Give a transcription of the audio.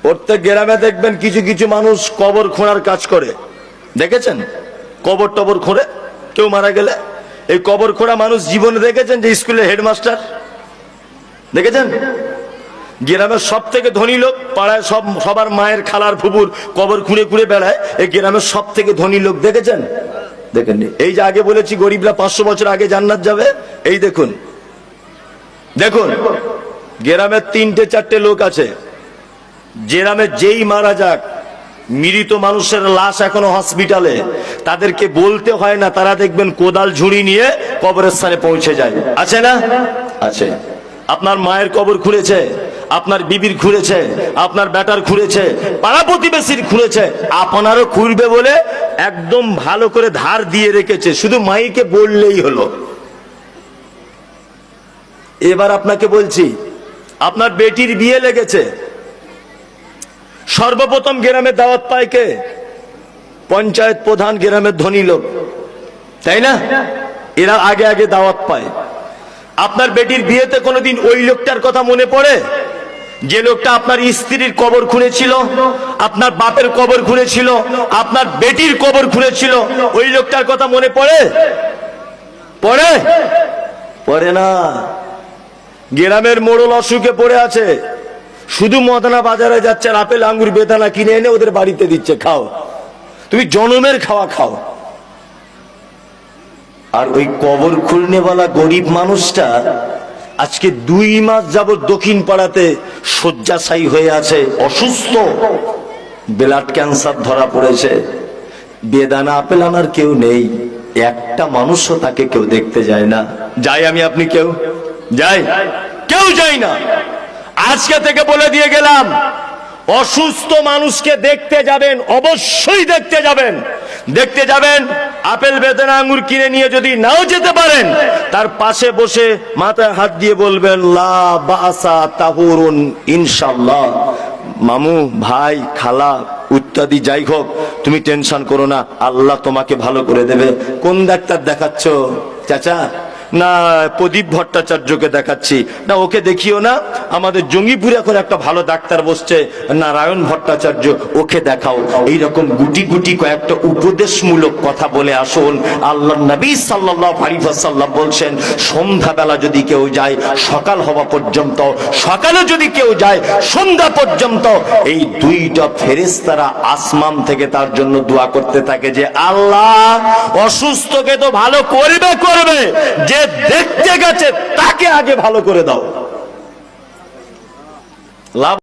প্রত্যেক গ্রামে দেখবেন কিছু কিছু মানুষ কবর খোঁড়ার কাজ করে, দেখেছেন? কবর টবর খোঁড়ে, কেউ মারা গেলে এই কবর খোঁড়া মানুষ জীবনে দেখেছেন? যে স্কুলের হেডমাস্টার দেখেছেন? গ্রামের সব থেকে ধনী লোক, পাড়ায় সবার মায়ের খালার ফুপুর কবর খুঁড়ে খুঁড়ে বেড়ায়, এই গ্রামের সব থেকে ধনী লোক দেখেছেন? দেখেননি? এই যে আগে বলেছি গরিবরা 500 বছর আগে জান্নাত যাবে, এই দেখুন দেখুন গ্রামের 3-4টে লোক আছে, গ্রামে যেই মারা যাক, মৃত মানুষের লাশ এখনো হসপিটালে, তাদেরকে বলতে হয় না, তারা দেখবেন কোদাল ঝুড়ি নিয়ে কবরের স্থানে পৌঁছে যায়। আছে না? আছে। আপনার মায়ের কবর খুঁড়েছে, আপনার বিবির খুঁড়েছে, আপনার বেটার খুঁড়েছে, পাড়া প্রতিবেশীর খুঁড়েছে, আপনারও খুঁড়বে বলে একদম ভালো করে ধার দিয়ে রেখেছে, শুধু মাইকে বললেই হলো। এবার আপনাকে বলছি, আপনার বেটির বিয়ে লেগেছে, সর্বপ্রথম গ্রামে দাওয়াত পায় কে? পঞ্চায়েত প্রধান, গ্রামের ধনী লোক, তাই না? এরা আগে আগে দাওয়াত পায়। আপনার বেটির বিয়েতে কোনোদিন ওই লোকটার কথা মনে পড়ে যে লোকটা আপনার স্ত্রীর কবর খুঁড়েছিল, আপনার বাপের কবর খুঁড়েছিল, আপনার বেটির কবর খুঁড়েছিল? ওই লোকটার কথা মনে পড়ে? পড়ে? পড়ে না। গ্রামের মোড়ল অসুখে পড়ে আছে, শুধু মদনা বাজারে যাচ্ছে, আর আপেল আঙ্গুর বেদানা কিনে এনে ওদের বাড়িতে দিচ্ছে, খাও, তুমি জনমের খাওয়া খাও। আর ওই কবর খুঁড়নেওয়ালা গরিব মানুষটা আজকে 2 মাস যাবত দক্ষিণ পাড়াতে শয্যাশায়ী হয়ে আছে, অসুস্থ, ব্লাড ক্যান্সার ধরা পড়েছে। বেদানা আপেল আনার কেউ নেই, একটা মানুষও তাকে কেউ দেখতে যায় না। যাই আমি আপনি কেউ যাই? কেউ যাই না। আজকে থেকে বলে দিয়ে গেলাম, অসুস্থ মানুষকে দেখতে যাবেন, অবশ্যই দেখতে যাবেন। দেখতে যাবেন, আপেল বেদানা আঙ্গুর কিনে নিয়ে যদি নাও যেতে পারেন, তার পাশে বসে মাথায় হাত দিয়ে বলবেন লা বাসা তাহুরুন ইনশাআল্লাহ। মামু, ভাই, খালা ইত্যাদি যাই হোক, তুমি টেনশন করো না, আল্লাহ তোমাকে ভালো করে দেবে। কোন ডাক্তার দেখাচ্ছ চাচা? না, প্রদীপ ভট্টাচার্যকে দেখাচ্ছি। না, ওকে দেখিও না, আমাদের জঙ্গিপুরে এখন একটা ভালো ডাক্তার বসছে, নারায়ণ ভট্টাচার্য, ওকে দেখাও। এইরকম গুটি গুটি কয়েকটা উপদেশমূলক কথা বলে আসুন। আল্লাহর নবী সাল্লাল্লাহু আলাইহি ওয়াসাল্লাম বলছেন, সন্ধ্যাবেলা যদি কেউ যায় সকাল হওয়া পর্যন্ত, সকালে যদি কেউ যায় সন্ধ্যা পর্যন্ত, এই 2টা ফেরেশতারা আসমান থেকে তার জন্য দোয়া করতে থাকে যে আল্লাহ অসুস্থকে তো ভালো করবে, যে দেখতে গেছে তাকে আগে ভালো করে দাও। লাভ